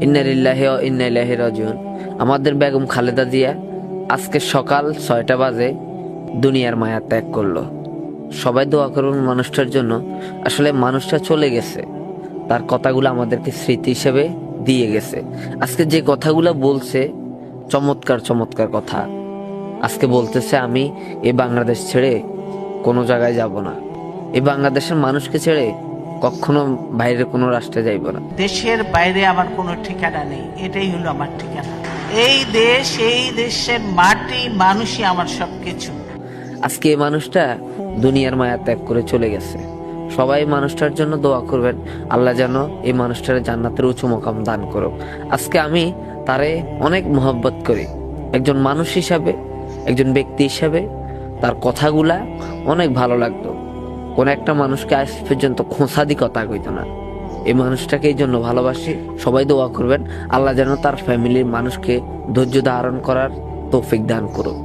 ইন্না লিল্লাহি ওয়া ইন্না ইলাইহি রাজিউন। আমাদের বেগম খালেদা জিয়া আজকে সকাল 6টা বাজে দুনিয়ার মায়া ত্যাগ করলো। সবাই দোয়া করুন মানুষটার জন্য। আসলে মানুষটা চলে গেছে, তার কথাগুলো আমাদেরকে স্মৃতি হিসেবে দিয়ে গেছে। আজকে যে কথাগুলো বলছে চমৎকার চমৎকার কথা। আজকে বলতেছে আমি এই বাংলাদেশ ছেড়ে কোনো জায়গায় যাব না, এই বাংলাদেশের মানুষকে ছেড়ে কখনো বাইরের কোনো রাষ্ট্রে যাইব না। দেশের বাইরে আমার কোনো ঠিকানা নেই, এটাই হলো আমার ঠিকানা। এই দেশ, এই দেশের মাটি, মানুষই আমার সবকিছু। আজকে এই মানুষটা দুনিয়ার মায়া ত্যাগ করে চলে গেছে। সবাই মানুষটার জন্য দোয়া করবেন, আল্লাহ যেন এই মানুষটার জান্নাতের উঁচু মকাম দান করুক। আজকে আমি তারে অনেক মহব্বত করি, একজন মানুষ হিসাবে, একজন ব্যক্তি হিসাবে তার কথাগুলা অনেক ভালো লাগতো। কোন একটা মানুষকে আজ পর্যন্ত খোঁচাদি কথা কইতো না। এই মানুষটাকে এই জন্য ভালোবাসি। সবাই দোয়া করবেন, আল্লাহ যেন তার ফ্যামিলির মানুষকে ধৈর্য ধারণ করার তৌফিক দান করুক।